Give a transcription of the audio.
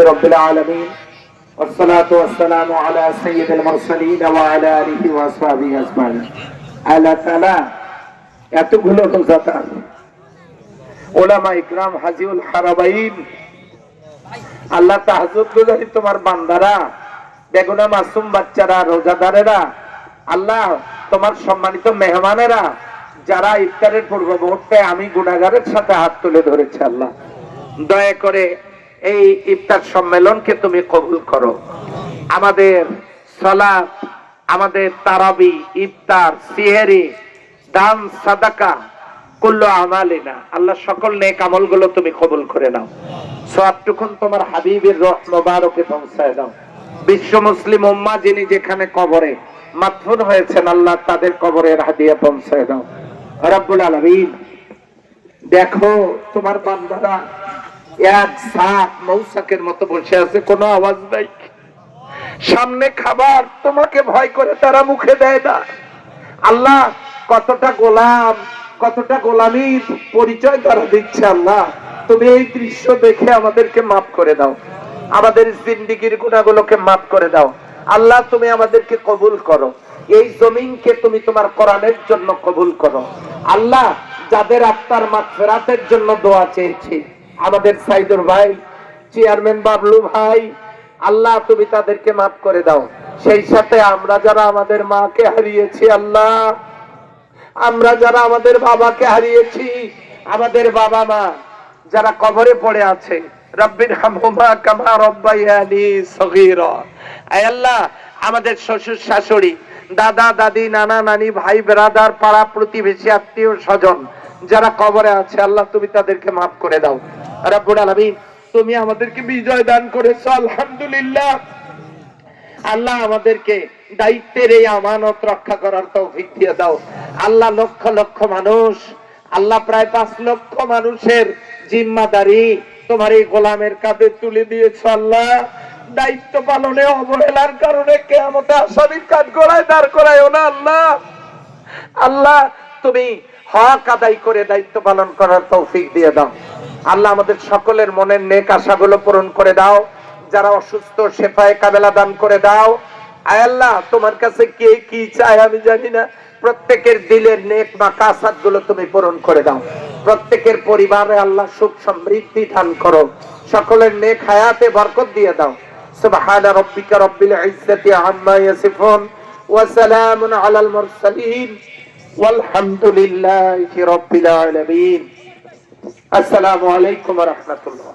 রব্বিল আলামিন والصلاة والسلام على سيد المرسلين وعلى آله وأصحابه أجمعين আল্লাহ তাআলা এতগুলো রোজাদার উলামা ইকরাম হাজিউল হারামাইন আল্লাহ তাহাজ্জুদ গুজারি তোমার বান্দারা বেগুনা মাসুম বাচ্চারা রোজাদারেরা আল্লাহ তোমার সম্মানিত মেহমানেরা যারা ইফতারের পূর্ব মুহূর্তে আমি গুনাহগারের সাথে হাত তুলে ধরেছি আল্লাহ দয়া করে এই ইফতার সম্মেলনকে তুমি কবুল করো। আমাদের সালাত, আমাদের তারাবি, ইফতার, সিহরি, দান, সাদাকা কুল্লু আমালিনা আল্লাহ সকল নেক আমলগুলো তুমি কবুল করে নাও। সওয়াবটুকুন তোমার হাবিবের রূহ মোবারকে পৌঁছায় দাও। বিশ্ব মুসলিম উম্মাহ যিনি যেখানে কবরে মাদফুন হয়েছেন আল্লাহ তাদের কবরের হাদিয়া পৌঁছায় দাও রব্বুল আলামিন। দেখো তোমার বান্দারা এক সাক মৌসাকের মতো বসে আছে, কোনো আওয়াজ নাই, সামনে খাবার, তোমাকে ভয় করে তারা মুখে দেয় না। আল্লাহ কতটা গোলাম, কতটা গোলামির পরিচয় তারা দিচ্ছে। আল্লাহ তুমি এই দৃশ্য দেখে আমাদেরকে মাফ করে দাও, আমাদের জিন্দেগীর গুনাহগুলোকে মাফ করে দাও। আল্লাহ তুমি আমাদেরকে কবুল করো, এই জমিনকে তুমি তোমার কোরআনের জন্য কবুল করো। আল্লাহ যাদের আত্মার মাগফিরাতের জন্য দোয়া চেয়েছি, আমাদের সাইদুর ভাই, চেয়ারম্যান বাবলু ভাই, আল্লাহ তুমি তাদেরকে মাফ করে দাও। সেই সাথে আমরা যারা আমাদের মাকে হারিয়েছি আল্লাহ, আমরা যারা আমাদের বাবাকে হারিয়েছি, আমাদের বাবা মা যারা কবরে পড়ে আছে, রব্বির হামহুমা কামা রব্বায়ানি সগীরা, আয় আল্লাহ আমাদের শ্বশুর শাশুড়ি, দাদা দাদি, নানা নানি, ভাই ব্রাদার, পাড়া প্রতিবেশী, আত্মীয় স্বজন যারা কবরে আছে আল্লাহ তুমি তাদেরকে মাফ করে দাও রব্বুল আলামিন। তুমি আমাদেরকে বিজয় দান করেছো আলহামদুলিল্লাহ। আল্লাহ আমাদেরকে দায়িত্বের এই আমানত রক্ষা করার তৌফিক দিয়ে দাও আল্লাহ। লক্ষ লক্ষ মানুষ আল্লাহ, প্রায় 5 লক্ষ মানুষের জিম্মাদারি তোমার এই গোলামের কাঁধে তুলে দিয়েছো আল্লাহ। দায়িত্ব পালনে অবহেলার কারণে কিয়ামতে আসামির কাঠগড়ায় দাঁড় করায়ও না আল্লাহ। আল্লাহ তুমি হক আদায় করে দায়িত্ব পালন করার তৌফিক দিয়ে দাও আল্লাহ। আমাদের সকলের মনের নেক আশাগুলো পূরণ করে দাও। যারা অসুস্থ শেফায়ে কামেলা দান করে দাও। আয় আল্লাহ তোমার কাছে কে কি চায় আমি জানি না, প্রত্যেকের দিলের নেক মাকাসাদ গুলো তুমি পূরণ করে দাও। প্রত্যেকের পরিবারে আল্লাহ সুখ সমৃদ্ধি দান করো, সকলের নেক হায়াতে বরকত দিয়ে দাও। সুবহান রাব্বিকা রাব্বিল ইজ্জাতি আম্মা ইয়াসিফুন ওয়া সালামুন আলাল মুরসালিন ওয়ালহামদুলিল্লাহি রাব্বিল আলামিন। আসসালামু আলাইকুম ওয়া রাহমাতুল্লাহ।